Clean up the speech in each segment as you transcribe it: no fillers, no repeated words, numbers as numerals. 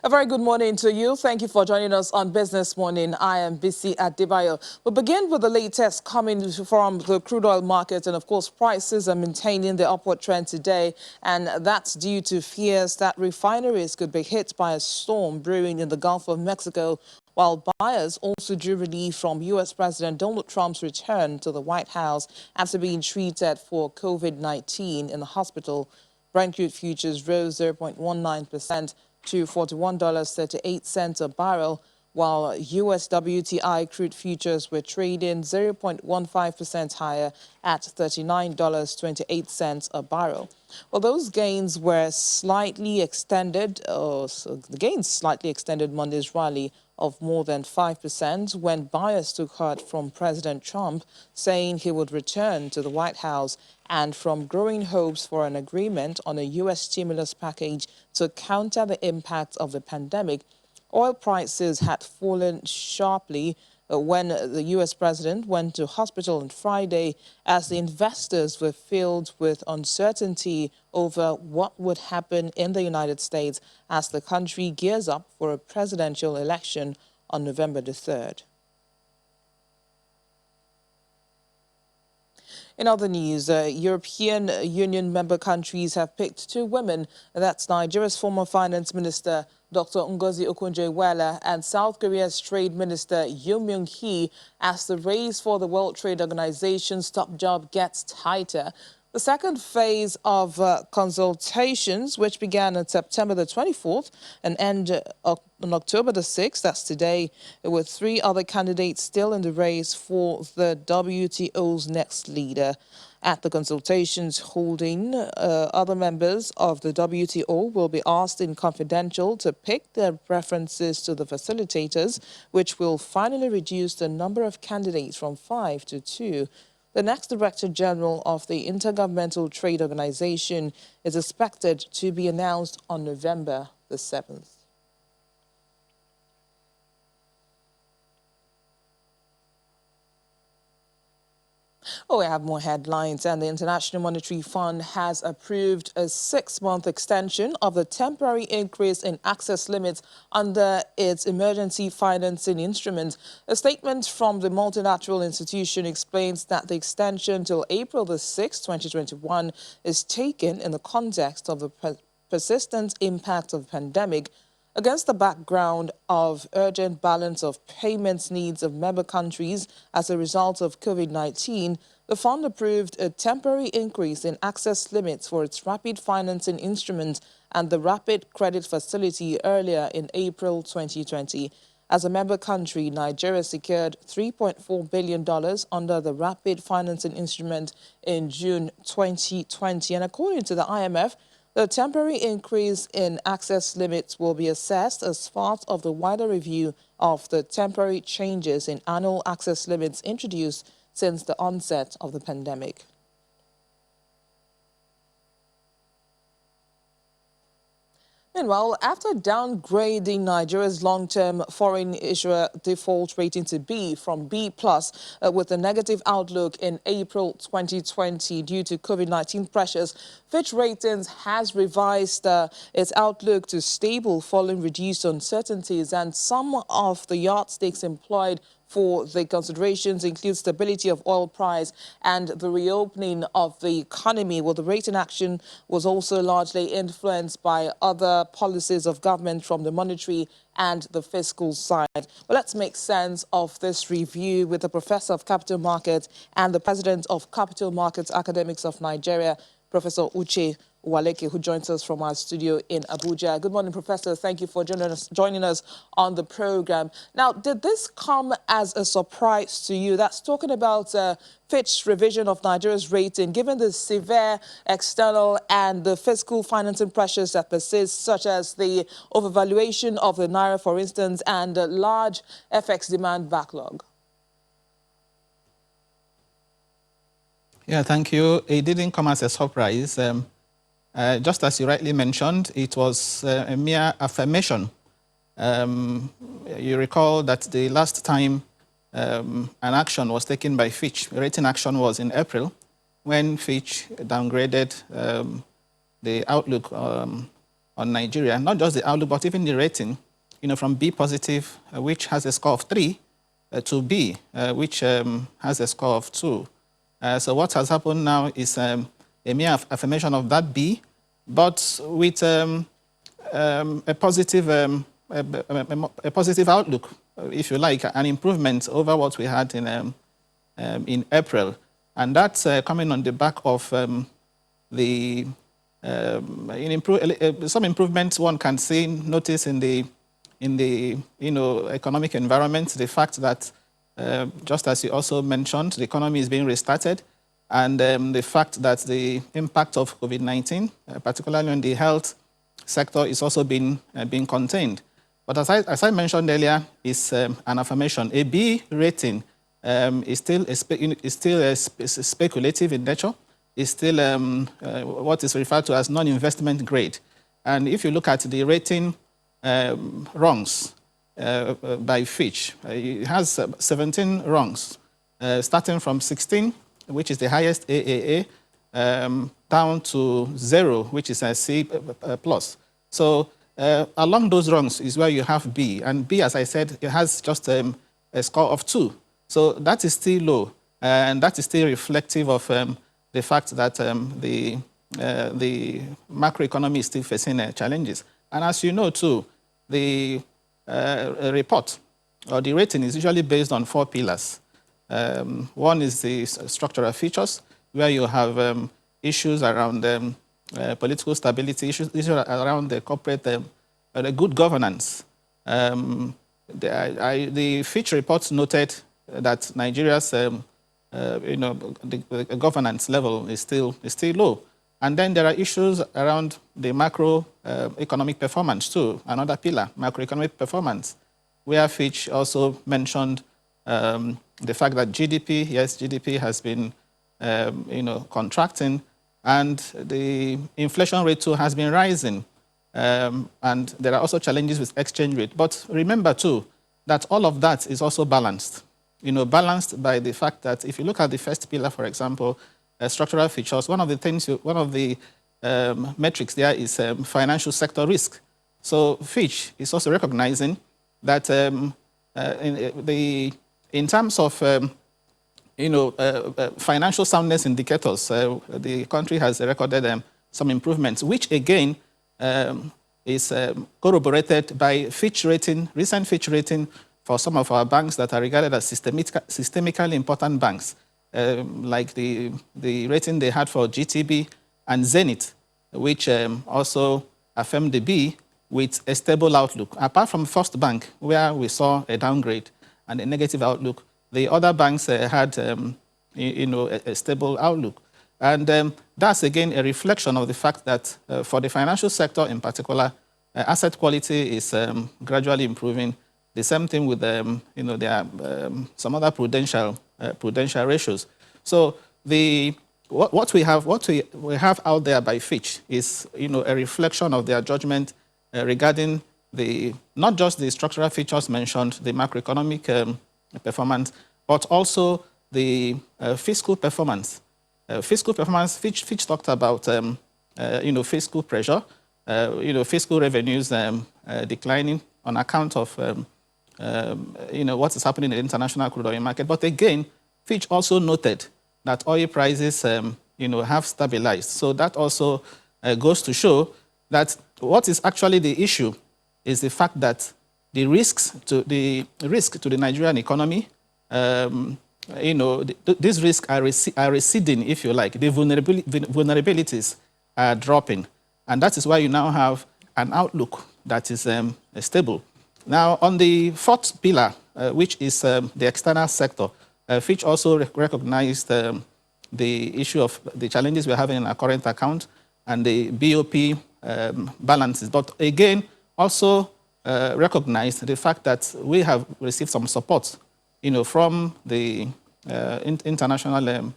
A very good morning to you. Thank you for joining us on Business Morning. I am Bisi Adebayo. We'll begin with the latest coming from the crude oil market, and of course prices are maintaining the upward trend today, and that's due to fears that refineries could be hit by a storm brewing in the Gulf of Mexico, while buyers also drew relief from U.S. President Donald Trump's return to the White House after being treated for COVID-19 in the hospital. Brent crude futures rose 0.19% to $41.38 a barrel, while U.S. WTI crude futures were trading 0.15% higher at $39.28 a barrel. Well, those gains were slightly extended, the gains slightly extended Monday's rally of more than 5% when buyers took heart from President Trump saying he would return to the White House and from growing hopes for an agreement on a U.S. stimulus package to counter the impact of the pandemic. Oil prices had fallen sharply when the U.S. president went to hospital on Friday as the investors were filled with uncertainty over what would happen in the United States as the country gears up for a presidential election on November the 3rd. In other news, European Union member countries have picked two women. That's Nigeria's former finance minister, Dr. Ngozi Okonjo-Iweala, and South Korea's trade minister, Yoo Myung-hee, as the race for the World Trade Organization's top job gets tighter. The second phase of consultations, which began on September the 24th and end on October the 6th, that's today, with three other candidates still in the race for the WTO's next leader. At the consultations holding, other members of the WTO will be asked in confidential to pick their preferences to the facilitators, which will finally reduce the number of candidates from 5 to 2. The next Director General of the Intergovernmental Trade Organization is expected to be announced on November the 7th. Oh, we have more headlines, and the International Monetary Fund has approved a 6-month extension of the temporary increase in access limits under its emergency financing instrument. A statement from the multilateral institution explains that the extension till April the 6th, 2021 is taken in the context of the persistent impact of the pandemic. Against the background of urgent balance of payments needs of member countries as a result of COVID-19, the fund approved a temporary increase in access limits for its rapid financing instrument and the rapid credit facility earlier in April 2020. As a member country, Nigeria secured $3.4 billion under the rapid financing instrument in June 2020. And according to the IMF, the temporary increase in access limits will be assessed as part of the wider review of the temporary changes in annual access limits introduced since the onset of the pandemic. Meanwhile, after downgrading Nigeria's long-term foreign issuer default rating to B from B+, with a negative outlook in April 2020 due to COVID-19 pressures, Fitch Ratings has revised its outlook to stable following reduced uncertainties, and some of the yardsticks employed for the considerations include stability of oil price and the reopening of the economy. Well, the rating action was also largely influenced by other policies of government from the monetary and the fiscal side. Well, let's make sense of this review with the Professor of Capital Markets and the President of Capital Markets Academics of Nigeria, Professor Uche Uwaleke, who joins us from our studio in Abuja. Good morning, Professor. Thank you for joining us on the program. Now, did this come as a surprise to you? That's talking about Fitch's revision of Nigeria's rating, given the severe external and the fiscal financing pressures that persist, such as the overvaluation of the naira, for instance, and a large FX demand backlog. Yeah, thank you. It didn't come as a surprise. Just as you rightly mentioned, it was a mere affirmation. You recall that the last time an action was taken by Fitch, rating action was in April, when Fitch downgraded the outlook on Nigeria, not just the outlook, but even the rating, from B positive, which has a score of 3, to B, which has a score of 2. So what has happened now is a mere affirmation of that B, but with a positive outlook, if you like, an improvement over what we had in April, and that's coming on the back of some improvements one can notice in the economic environment. The fact that, just as you also mentioned, the economy is being restarted, and the fact that the impact of COVID-19, particularly on the health sector, is also being contained. But as I mentioned earlier, it's an affirmation. A B rating is still speculative in nature. It's still what is referred to as non-investment grade. And if you look at the rating rungs by Fitch, it has 17 rungs, starting from 16, which is the highest AAA, down to 0, which is a C+. So along those rungs is where you have B. And B, as I said, it has just a score of 2. So that is still low. And that is still reflective of the fact that the macroeconomy is still facing challenges. And as you know, too, the report or the rating is usually based on 4 pillars. One is the structural features, where you have issues around political stability, issues around the corporate, the good governance. The Fitch report noted that Nigeria's the governance level is still low. And then there are issues around the macroeconomic performance too, another pillar, macroeconomic performance, where Fitch also mentioned the fact that GDP has been contracting, and the inflation rate too has been rising. And there are also challenges with exchange rate. But remember too that all of that is also balanced. Balanced by the fact that if you look at the first pillar, for example, structural features, one of the metrics there is financial sector risk. So Fitch is also recognizing that in terms of financial soundness indicators, the country has recorded some improvements, which again is corroborated by Fitch rating, recent Fitch rating for some of our banks that are regarded as systemically important banks, like the rating they had for GTB and Zenith, which also affirmed the B with a stable outlook. Apart from First Bank, where we saw a downgrade and a negative outlook, the other banks had a stable outlook. And that's, again, a reflection of the fact that for the financial sector in particular, asset quality is gradually improving. The same thing with there are some other prudential ratios. So what we have out there by Fitch is a reflection of their judgment regarding not just the structural features mentioned, the macroeconomic performance, but also the fiscal performance. Fiscal performance, Fitch talked about fiscal pressure, fiscal revenues declining on account of what is happening in the international crude oil market. But again, Fitch also noted that oil prices have stabilized. So that also goes to show that what is actually the issue is the fact that the risk to the Nigerian economy, these risks are receding, if you like. The vulnerabilities are dropping. And that is why you now have an outlook that is stable. Now, on the fourth pillar, which is the external sector, Fitch also recognized the issue of the challenges we're having in our current account and the BOP balances. But again, also recognized the fact that we have received some support, from the international,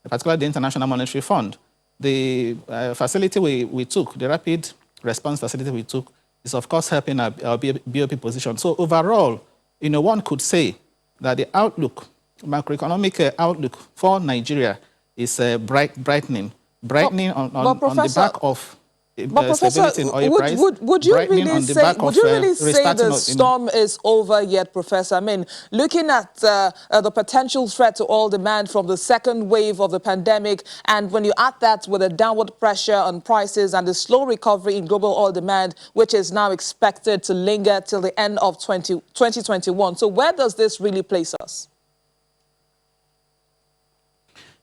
particularly the International Monetary Fund. The facility we took, the rapid response facility we took, is of course helping our BOP position. So overall, one could say that the outlook, macroeconomic outlook for Nigeria is brightening on the back of But Professor, stability in oil price, would you brightening really on the say back of restarting the of storm is over yet, Professor? I mean, looking at the potential threat to oil demand from the second wave of the pandemic, and when you add that with a downward pressure on prices and the slow recovery in global oil demand, which is now expected to linger till the end of 2021. So where does this really place us?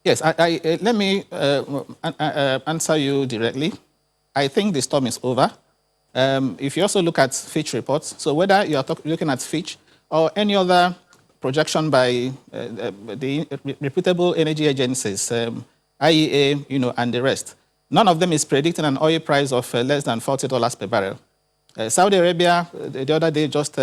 Yes, let me answer you directly. I think the storm is over. If you also look at Fitch reports, so whether you are looking at Fitch or any other projection by the reputable energy agencies, IEA, and the rest, none of them is predicting an oil price of less than $40 per barrel. Saudi Arabia, the other day, just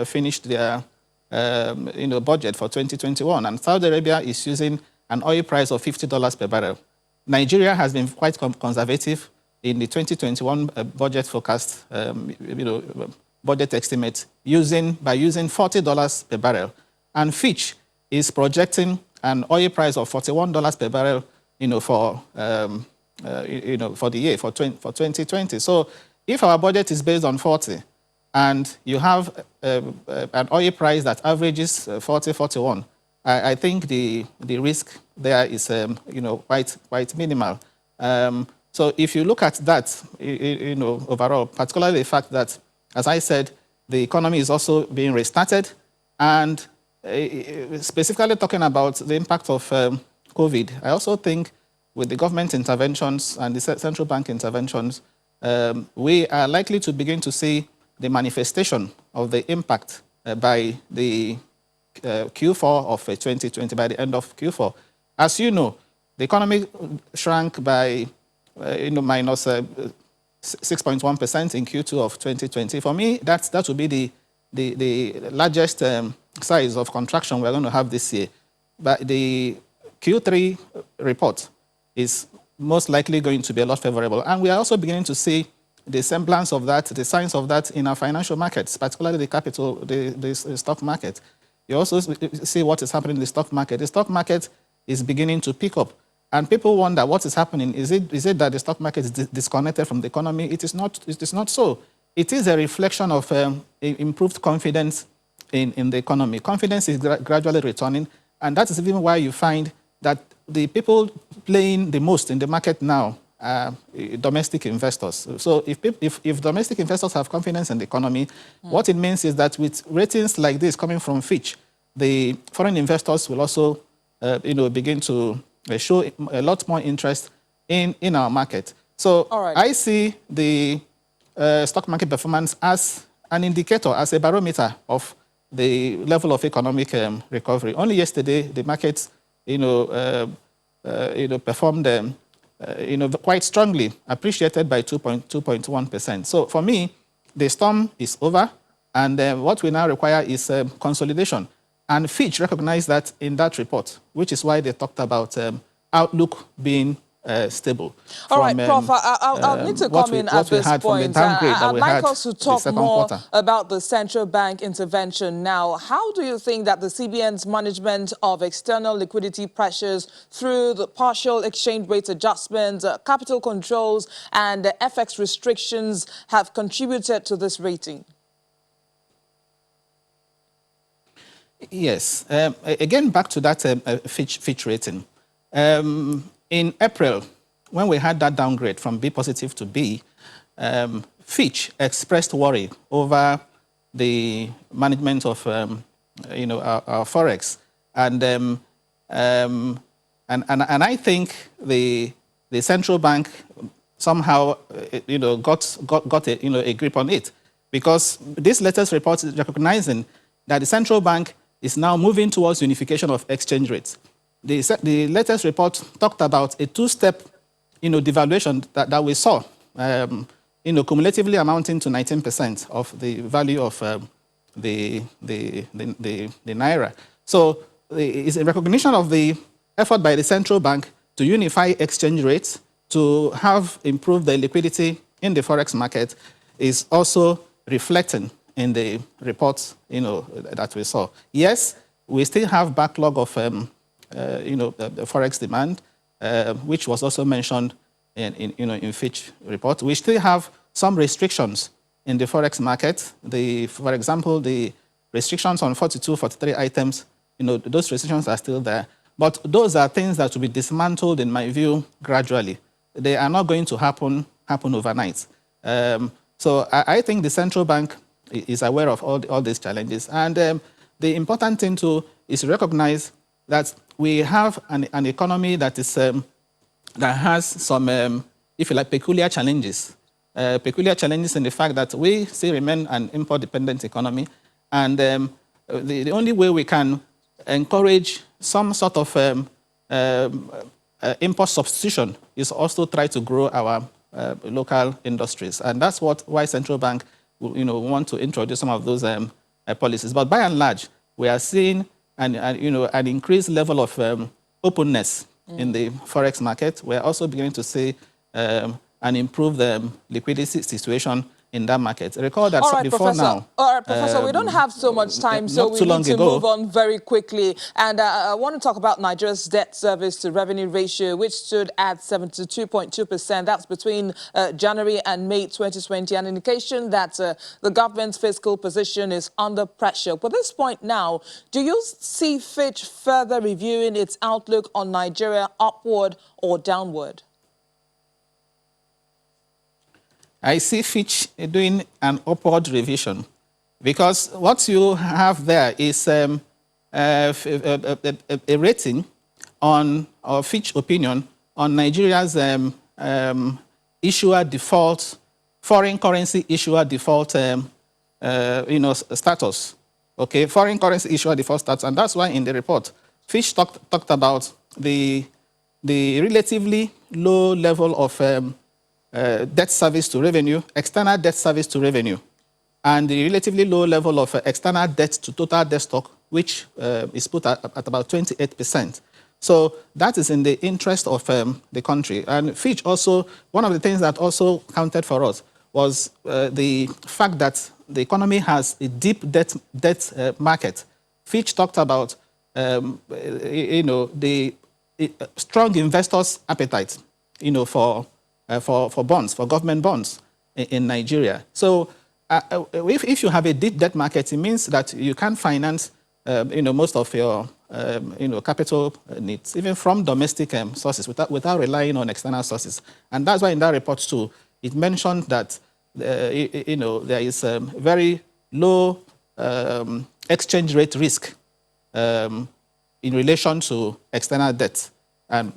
finished their budget for 2021, and Saudi Arabia is using an oil price of $50 per barrel. Nigeria has been quite conservative in the 2021 budget forecast, budget estimate, by using $40 per barrel. And Fitch is projecting an oil price of $41 per barrel, for the year, for 2020. So if our budget is based on 40, and you have an oil price that averages 40, 41, I think the risk there is quite minimal. So if you look at that, overall, particularly the fact that, as I said, the economy is also being restarted, and specifically talking about the impact of COVID, I also think with the government interventions and the central bank interventions, we are likely to begin to see the manifestation of the impact by the Q4 of 2020, by the end of Q4. As you know, the economy shrank by minus 6.1% in Q2 of 2020. For me, that would be the largest size of contraction we're going to have this year. But the Q3 report is most likely going to be a lot favorable. And we are also beginning to see the semblance of that, the signs of that in our financial markets, particularly the stock market. You also see what is happening in the stock market. The stock market is beginning to pick up. And people wonder what is happening. Is it that the stock market is disconnected from the economy? It is not so. It is a reflection of improved confidence in the economy. Confidence is gradually returning. And that is even why you find that the people playing the most in the market now are domestic investors. So if domestic investors have confidence in the economy, what it means is that with ratings like this coming from Fitch, the foreign investors will also begin to show a lot more interest in our market. So I see the stock market performance as an indicator, as a barometer of the level of economic recovery. Only yesterday, the markets, performed, quite strongly, appreciated by 2.1%. So for me, the storm is over, and what we now require is consolidation. And Fitch recognized that in that report, which is why they talked about outlook being stable. All right, Prof, I'll need to come in at this point. I'd like us to talk more about the central bank intervention now. How do you think that the CBN's management of external liquidity pressures through the partial exchange rate adjustments, capital controls, and FX restrictions have contributed to this rating? Yes. Again, back to that Fitch rating. In April, when we had that downgrade from B positive to B, Fitch expressed worry over the management of our forex, and I think the central bank somehow got a grip on it, because this latest report is recognizing that the central bank is now moving towards unification of exchange rates. The latest report talked about a two-step, devaluation that we saw, cumulatively amounting to 19% of the value of the naira. So it's a recognition of the effort by the central bank to unify exchange rates, to have improved the liquidity in the forex market, is also reflecting in the reports, that we saw. Yes, we still have backlog of, the forex demand, which was also mentioned in Fitch report. We still have some restrictions in the forex market. For example, the restrictions on 42, 43 items, those restrictions are still there. But those are things that will be dismantled, in my view, gradually. They are not going to happen overnight. So I think the central bank is aware of all these challenges. And the important thing too is to recognize that we have an economy that is that has some, if you like, peculiar challenges. Peculiar challenges in the fact that we still remain an import-dependent economy, and the only way we can encourage some sort of import substitution is also try to grow our local industries, and that's why central bank, want to introduce some of those policies. But by and large, we are seeing an increased level of openness in the forex market. We are also beginning to see an improved liquidity situation in that market. Recall that before Professor. now... All right, Professor, we don't have so much time, so we need to move on very quickly. And I want to talk about Nigeria's debt service to revenue ratio, which stood at 72.2%. That's between January and May 2020, an indication that the government's fiscal position is under pressure. But at this point now, do you see Fitch further reviewing its outlook on Nigeria upward or downward? I see Fitch doing an upward revision, because what you have there is a rating on, or Fitch opinion on Nigeria's issuer default, foreign currency issuer default, status. Okay, foreign currency issuer default status, and that's why in the report, Fitch talked about the relatively low level of debt service to revenue, external debt service to revenue, and the relatively low level of external debt to total debt stock, which is put at about 28%. So that is in the interest of the country. And Fitch also, one of the things that also counted for us was the fact that the economy has a deep debt market. Fitch talked about, the strong investors' appetite, for bonds, for government bonds in Nigeria. So if you have a deep debt market, it means that you can finance, most of your, capital needs, even from domestic sources, without relying on external sources. And that's why in that report too, it mentioned that, there is very low exchange rate risk in relation to external debt. And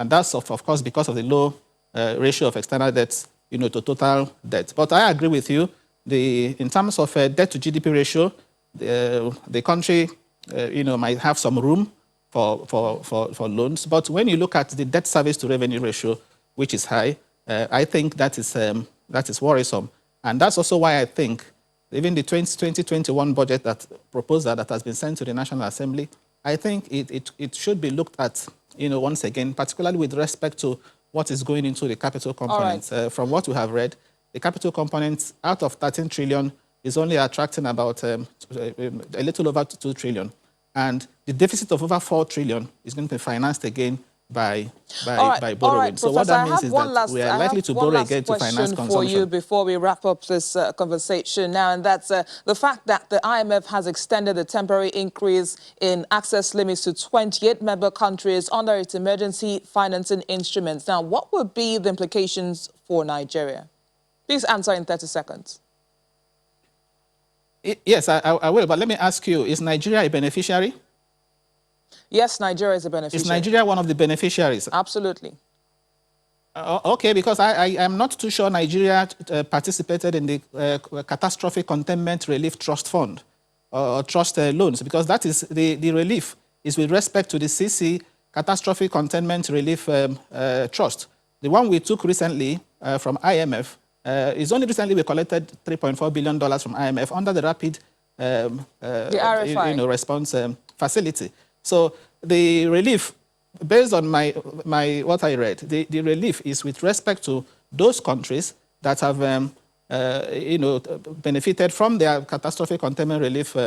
that's, of course, because of the low ratio of external debt, to total debt. But I agree with you. In terms of debt to GDP ratio, the country, might have some room for loans. But when you look at the debt service to revenue ratio, which is high, I think that is worrisome. And that's also why I think even the 2021 budget proposal that has been sent to the National Assembly, I think it should be looked at, once again, particularly with respect to what is going into the capital components. Right. From what we have read, the capital components out of 13 trillion is only attracting about a little over 2 trillion. And the deficit of over 4 trillion is going to be financed again by borrowing. All right, so Professor, what that means is that we are likely to borrow again to finance consumption. For you before we wrap up this conversation now, and that's the fact that the IMF has extended the temporary increase in access limits to 28 member countries under its emergency financing instruments. Now, what would be the implications for Nigeria? Please answer in 30 seconds. Yes, I will, but let me ask you, is Nigeria a beneficiary? Yes, Nigeria is a beneficiary. Is Nigeria one of the beneficiaries? Absolutely. Okay, because I am not too sure Nigeria participated in the Catastrophic Containment Relief Trust Fund or trust loans, because that is the relief is with respect to the CC Catastrophic Containment Relief Trust. The one we took recently from IMF is only recently we collected $3.4 billion from IMF under the rapid response facility. So the relief, based on what I read, the relief is with respect to those countries that have benefited from their catastrophic containment relief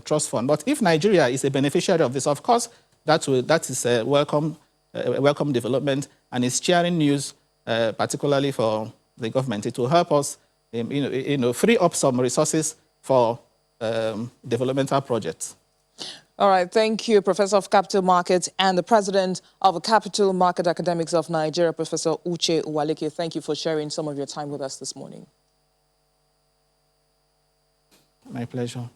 trust fund. But if Nigeria is a beneficiary of this, of course, that is a welcome development. and is sharing news, particularly for the government. It will help us free up some resources for developmental projects. All right, thank you, Professor of Capital Markets and the President of Capital Market Academics of Nigeria, Professor Uche Uwaleke. Thank you for sharing some of your time with us this morning. My pleasure.